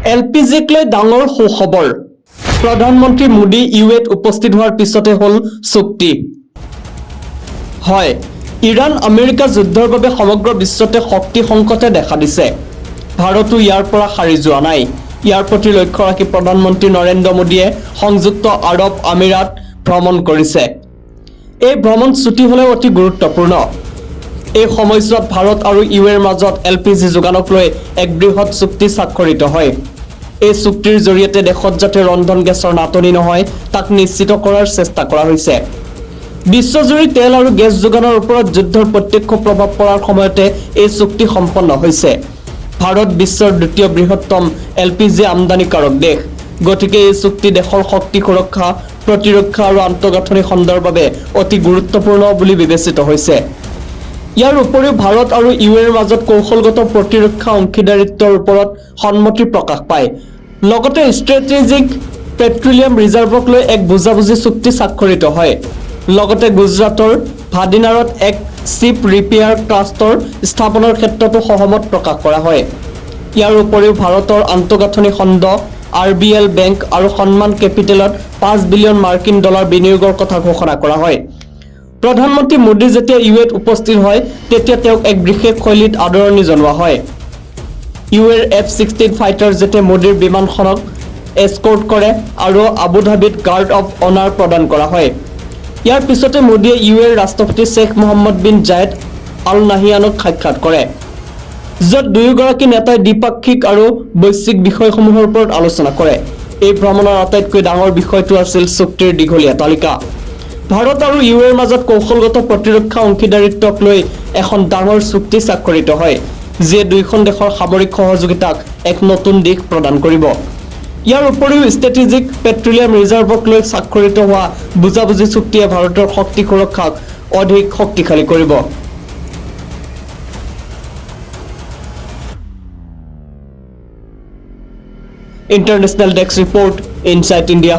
এলপিজিক লৈ ডাঙৰ সুখবৰ প্ৰধানমন্ত্ৰী মোদী ইউএত উপস্থিত হোৱাৰ পিছতে হ'ল চুক্তি হয় ইৰাণ আমেৰিকা যুদ্ধৰ বাবে সমগ্ৰ বিশ্বতে শক্তি সংকটে দেখা দিছে ভাৰতো ইয়াৰ পৰা সাৰি যোৱা নাই ইয়াৰ প্ৰতি লক্ষ্য ৰাখি প্ৰধানমন্ত্ৰী নৰেন্দ্ৰ মোদীয়ে সংযুক্ত আৰব আমিৰাত ভ্ৰমণ কৰিছে এই ভ্ৰমণ ছুটি হ'লে অতি গুৰুত্বপূৰ্ণ এই সময়ছোৱাত ভাৰত আৰু ইউএৰ মাজত এলপিজি যোগানক লৈ এক বৃহৎ চুক্তি স্বাক্ষৰিত হয় এই চুক্তিৰ জৰিয়তে দেশত যাতে ৰন্ধন গেছৰ নাটনি নহয় তাক নিশ্চিত কৰাৰ চেষ্টা কৰা হৈছে বিশ্বজুৰি তেল আৰু গেছ যোগানৰ ওপৰত যুদ্ধৰ প্ৰত্যক্ষ প্ৰভাৱ পৰাৰ সময়তে এই চুক্তি সম্পন্ন হৈছে ভাৰত বিশ্বৰ দ্বিতীয় বৃহত্তম এলপিজি আমদানিকাৰক দেশ গতিকে এই চুক্তি দেশৰ শক্তি সুৰক্ষা প্ৰতিৰক্ষা আৰু আন্তঃগাঁথনি খণ্ডৰ বাবে অতি গুৰুত্বপূৰ্ণ বুলি বিবেচিত হৈছে ইয়াৰ উপৰিও ভাৰত আৰু ইউএৰ মাজত কৌশলগত প্ৰতিৰক্ষা অংশীদাৰিত্বৰ ওপৰত সন্মতি প্ৰকাশ পায় লগতে ষ্ট্ৰেটেজিক পেট্ৰলিয়াম ৰিজাৰ্ভক লৈ এক বুজাবুজি চুক্তি স্বাক্ষৰিত হয় লগতে গুজৰাটৰ ভাদিনাৰত এক শিপ ৰিপেয়াৰ ক্লাষ্টাৰ স্থাপনৰ ক্ষেত্ৰতো সহমত প্ৰকাশ কৰা হয় ইয়াৰ উপৰিও ভাৰতৰ আন্তঃগাঁথনি খণ্ড আৰবিএল বেংক আৰু সন্মান কেপিটেলত 5 বিলিয়ন মাৰ্কিন ডলাৰ বিনিয়োগৰ কথা ঘোষণা কৰা হয় প্ৰধানমন্ত্ৰী মোদী যেতিয়া ইউএত উপস্থিত হয় তেতিয়া তেওঁক এক বিশেষ শৈলীত আদৰণি জনোৱা হয় ইউএৰ F-16 ফাইটাৰ জেটে মোদীৰ বিমানখনক এস্কৰ্ট কৰে আৰু আবু ধাবিত গাৰ্ড অফ অনাৰ প্ৰদান কৰা হয় ইয়াৰ পিছতে মোদীয়ে ইউএৰ ৰাষ্ট্ৰপতি শেখ মোহাম্মদ বিন জায়েদ আল নাহিয়ানক সাক্ষাৎ কৰে য'ত দুয়োগৰাকী নেতাই দ্বিপাক্ষিক আৰু বৈশ্বিক বিষয়সমূহৰ ওপৰত আলোচনা কৰে এই ভ্ৰমণৰ আটাইতকৈ ডাঙৰ বিষয়টো আছিল চুক্তিৰ দীঘলীয়া তালিকা ভাৰত আৰু ইউএৰ মাজত কৌশলগত প্ৰতিৰক্ষা অংশীদাৰিত্বক লৈ এখন ডাঙৰ চুক্তি স্বাক্ষৰিত হয় যিয়ে দুইখন দেশৰ সামৰিক সহযোগিতাক এক নতুন দিশ প্ৰদান কৰিব ইয়াৰ উপৰিও ষ্ট্ৰেটেজিক পেট্ৰলিয়াম ৰিজাৰ্ভক লৈ স্বাক্ষৰিত হোৱা বুজাবুজি চুক্তিয়ে ভাৰতৰ শক্তি সুৰক্ষাক অধিক শক্তিশালী কৰিব international desk report insight India